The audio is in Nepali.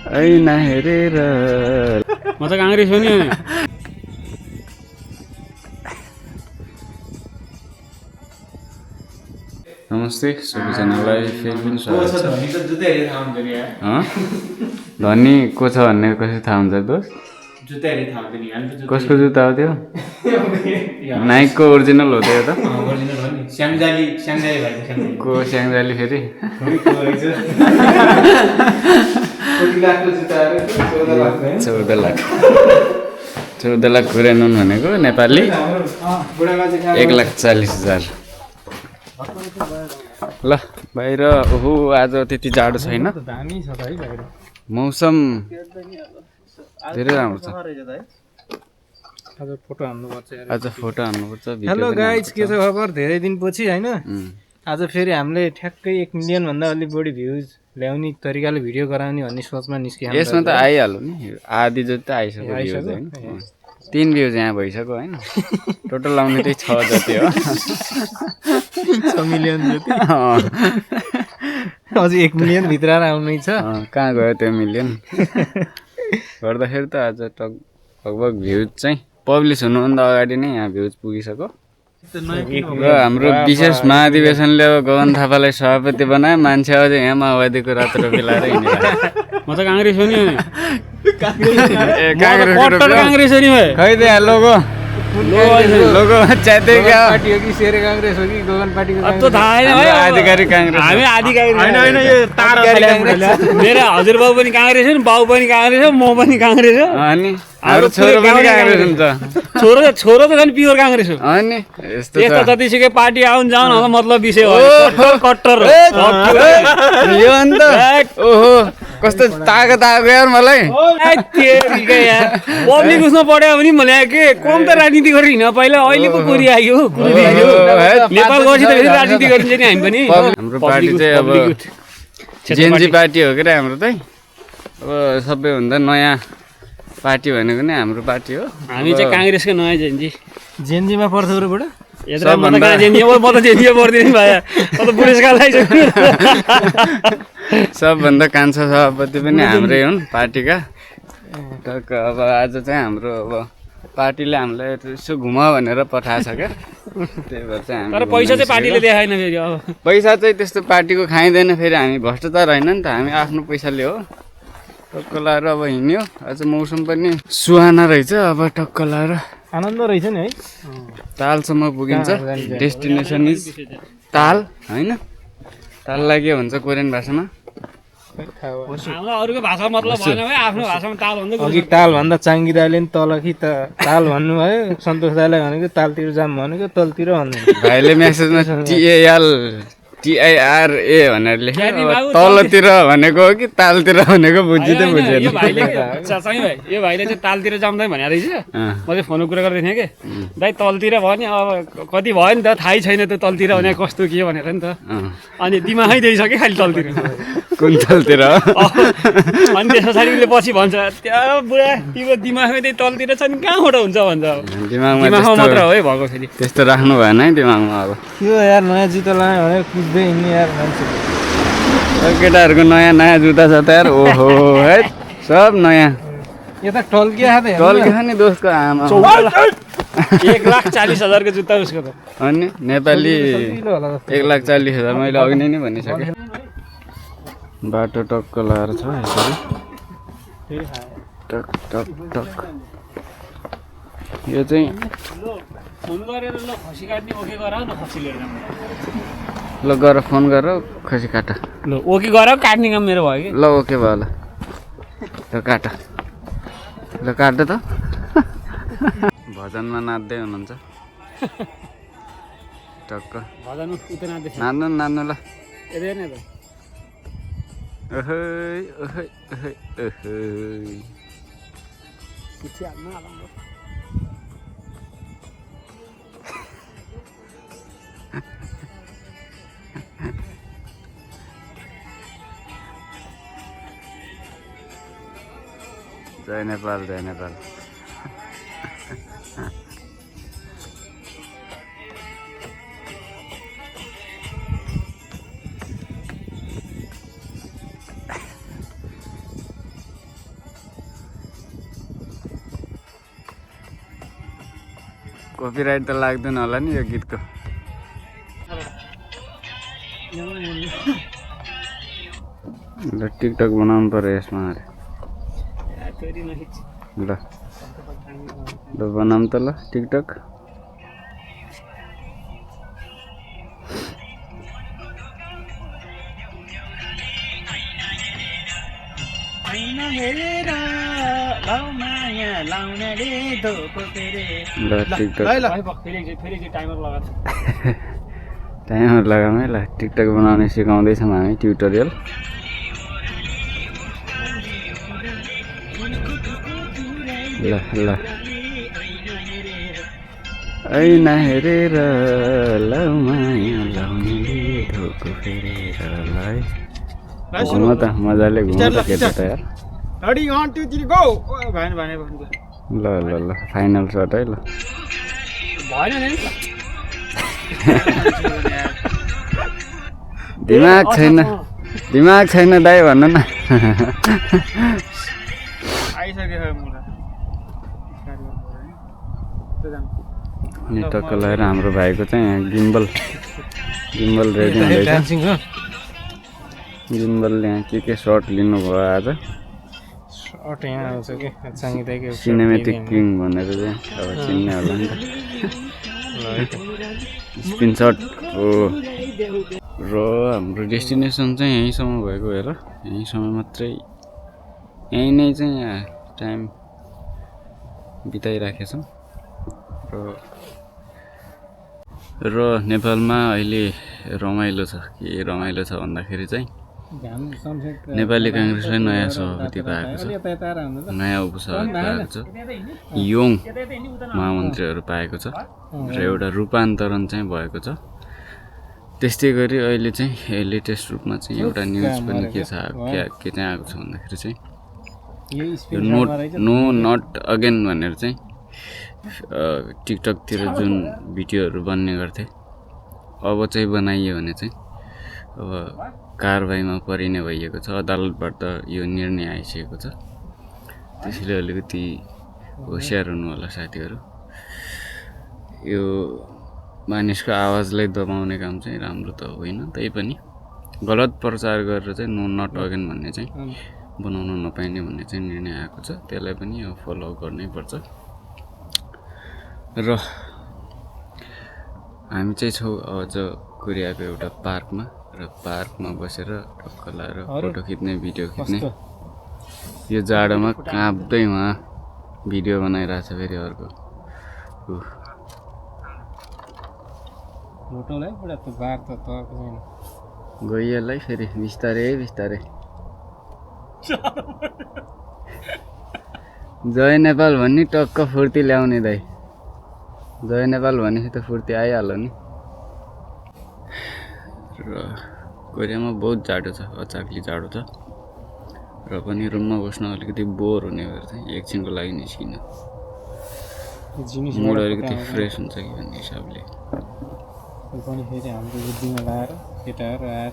ऐना हेरेर म त काङ्ग्रेस हो नि। नमस्ते सबैजनालाई फेरि पनि स्वागत छ। धनी को छ भन्ने कसरी थाहा हुन्छ दोस्त? कसको जुत्ता हो त्यो? नाइकको ओरिजिनल हो त्यो त? को स्याङ्जाली फेरि? 14 लाख कुरेनुन भनेको नेपाली 1,40,000। ल बाहिर ओहो आज त्यति जाडो छैन, मौसम धेरै राम्रो छ। आज फोटो हान्नुपर्छ। हेलो गाइज, के छ खबर? धेरै दिनपछि होइन, आज फेरि हामीले ठ्याक्कै 1 मिलियन भन्दा अलिक बढी भ्युज ल्याउने तरिकाले भिडियो गराउने भन्ने सोचमा निस्कियो। यसमा त आइहाल्यो नि, आधी जति त आइसक्यो भ्युज हैन। 3 भ्युज यहाँ भइसक्यो हैन, टोटल आउने चाहिँ 6 जति हो। 6 मिलियन जति अझै 1 मिलियन भित्र आउनै छ। कहाँ गयो त्यो मिलियन? गर्दाखेरि त आज लगभग भ्युज चाहिँ पब्लिस हुनुभन्दा अगाडि नै यहाँ भ्युज पुगिसक्यो। र हाम्रो विशेष महाधिवेशनले अब गगन थापालाई सभापति बनायो। मान्छे अझै यहाँ माओवादीको रातो टोपी लाएर हिँडिरहेको। म त काङ्ग्रेस हो नि। काङ्ग्रेस हो नि खै त्यहाँ लोगो च्याते क्या पार्टी हो कि शेरे काङ्ग्रेस हो कि गगन पार्टीको? अब त थाहा छैन है। आधिकारिक काङ्ग्रेस हामी आधिकारिक हैन यो तारा मेरो हजुरबाउ पनि काङ्ग्रेस हो नि, बाउ पनि काङ्ग्रेस हो, म पनि काङ्ग्रेस हो। अनि हाम्रो छोरो पनि काङ्ग्रेस हुन्छ। छोरो त झन् प्योर काङ्ग्रेस हो। अनि यस्तो यस्तो जतिसुकै पार्टी आउन जाउन होला, मतलब विषय हो कट्टर हो यो अन्त। ओहो कस्तो तागत आएको यार मलाई। पब्लिक उसमा पढ्यो भने मैले के कम त राजनीति गरेर हिँड पहिला, अहिले पो कोरी आयो। नेपाल गएपछि त फेरि राजनीति गरिन्छ नि हामी पनि। हाम्रो पार्टी चाहिँ अब जेएनजी पार्टी हो के रे हाम्रो चाहिँ। अब सबैभन्दा नयाँ पार्टी भनेको नै हाम्रो पार्टी हो। हामी चाहिँ काङ्ग्रेसको नयाँ जेएनजीमा पर्छ र बुढा। म त जेएनजीमा पर्दिनँ भाइ, म त बुढेसकाल आइसक्यो। सबभन्दा कान्छा सभापति पनि हाम्रै हुन् पार्टीका। अब आज चाहिँ हाम्रो अब पार्टीले हामीलाई यसो घुमा भनेर पठाएको छ क्या, त्यही भएर चाहिँ तर पैसा चाहिँ पार्टीले देखाएन फेरि। अब पैसा चाहिँ त्यस्तो पार्टीको खाइँदैन फेरि, हामी भ्रष्टाचार होइन नि त, हामी आफ्नो पैसाले हो। टक्क लाएर अब हिँड्यो। आज मौसम पनि सुहाना रहेछ। अब टक्क लाएर आनन्द रहेछ नि है। तालसम्म पुगिन्छ। डेस्टिनेसन इज ताल होइन। ताललाई के भन्छ कोरियन भाषामा? अरूको भाषा मतलब भएन भाइ, आफ्नो भाषामा ताल भन्छ। अघि ताल भन्दा चाङ्गी दाइले नि तल कि ताल भन्नुभयो, सन्तोष दाइलाई भनेको तालतिर जाम भनेको तलतिर भन्नु। भाइले मेसेजमा TIRA भनेर लेख्यो, तलतिर भनेको हो कि तालतिर भनेको बुझिँदै बुझेन। यो भाइले चाहिँ तालतिर जाँदै भनेको रहेछ। म चाहिँ फोनको कुरा गर्दै थिएँ कि दाइ तलतिर भयो नि, अब कति भयो नि त थाहै छैन त तलतिर भने कस्तो के भनेर नि त। अनि दिमागै दिइसक्यो खालि तलतिर। कुन तलतिर? अनि त्यस पछाडि उसले पछि भन्छ त्यहाँ बुढा तिम्रो दिमागमै त्यही तलतिर छ नि, कहाँबाट हुन्छ भन्छ। दिमागमा मात्र हो है भएको फेरि त्यस्तो राख्नु भएन है दिमागमा। अब यो यार नयाँ जुत्ता लगायो भने कुद्दै हिँड्ने यार मान्छे। केटाहरूको नयाँ जुत्ता छ त यार। ओहो है सब नयाँ। यता टल्किया त टल्किया नि दोस्तको आमा। 1,40,000 को जुत्ता उसको त। अनि नेपाली 1,40,000 मैले अघि नै भनिसकेँ। बाटो टक्क लाएर छ यसरी टक टक टक। यो चाहिँ फोन गरेर ल खसी काट्ने ओके गराउ न, खसी लिएर जाऊ। ल गर फोन गर खसी काट। ल ओके गराउ, काट्ने काम मेरो भयो कि। ल ओके भयो ल काट। ल काट त। भजनमा नाच्दै हुनुहुन्छ टक्क। भजन उता नाच्दै नाच्नु ल। यतै नै त। ओहै ओहै ओहै ओहै। पिछे हाल्न आलम। जय नेपाल जय नेपाल। कपिराइट त लाग्दैन होला नि यो गीतको ल टिकटक बनाउनु पर्यो यसमा ल ल बनाऊँ त ल टिकटक ल टिकटक टाइमर लगाऊँ है ल टिकटक बनाउने सिकाउँदैछौँ हामी ट्युटोरियल ल ल ऐना हेरेर लाउ माया लाउनेले ढोको फेरेर ल है घुम त मजाले घुम त केटा त यार रेडी 1 2 3 गो भएन भने ल ल ल फाइनल शट है ल भएन नि दिमाग छैन दाइ भन्नु न आइसक्यो अनि टक्क लगाएर हाम्रो भाइको चाहिँ यहाँ गिम्बल रेडी हुँदैछ गिम्बलले यहाँ के सर्ट लिनुभयो आज सर्ट यहाँ आउँछ कि चाङ्गिदाको सिनेमेटिक किङ भनेर चाहिँ अब चिन्ने होला नि त स्क्रिनसट हो र हाम्रो डेस्टिनेसन चाहिँ यहीँसम्म भएको हेर यहीँसम्म मात्रै यहीँ नै चाहिँ यहाँ टाइम बिताइराखेछौँ र नेपालमा अहिले रमाइलो छ के रमाइलो छ भन्दाखेरि चाहिँ नेपाली काङ्ग्रेसले नयाँ सभापति पाएको छ नयाँ उपसभापति पाएको छ योङ महामन्त्रीहरू पाएको छ र एउटा रूपान्तरण चाहिँ भएको छ त्यस्तै गरी अहिले चाहिँ लेटेस्ट रूपमा चाहिँ एउटा न्युज पनि के छ के चाहिँ आएको छ भन्दाखेरि चाहिँ यो नो नट अगेन भनेर चाहिँ टिकटकतिर जुन भिडियोहरू बन्ने गर्थे अब चाहिँ बनाइयो भने चाहिँ अब कारबाहीमा परिने भइएको छ अदालतबाट यो निर्णय आइसकेको छ त्यसैले अलिकति होसियार हुनु होला साथीहरू यो मानिसको आवाजलाई दबाउने काम चाहिँ राम्रो त होइन तैपनि गलत प्रचार गरेर चाहिँ नो नट अगेन भन्ने चाहिँ बनाउन नपाइने भन्ने चाहिँ निर्णय आएको छ त्यसलाई पनि अब फलो गर्नै पर्छ र हामी चाहिँ छौँ अझ कोरियाको एउटा पार्कमा र पार्कमा बसेर टक्क लाएर फोटो खिच्ने भिडियो खिच्ने यो जाडोमा काँप्दै उहाँ भिडियो बनाइरहेछ फेरि अर्को गइहाल्छ फेरि बिस्तारै जय नेपाल भन्ने टक्क फुर्ती ल्याउने दाइ जय नेपाल भनेपछि त फुर्ती आइहाल्यो नि र कोरियामा बहुत जाडो छ अचाक्ली जाडो छ र पनि रुममा बस्न अलिकति बोर हुने भएर चाहिँ एकछिनको लागि निस्किन मुड अलिकति फ्रेस हुन्छ कि भन्ने हिसाबले पनि फेरि हाम्रो बुद्धिमा लाएर केटाहरू आएर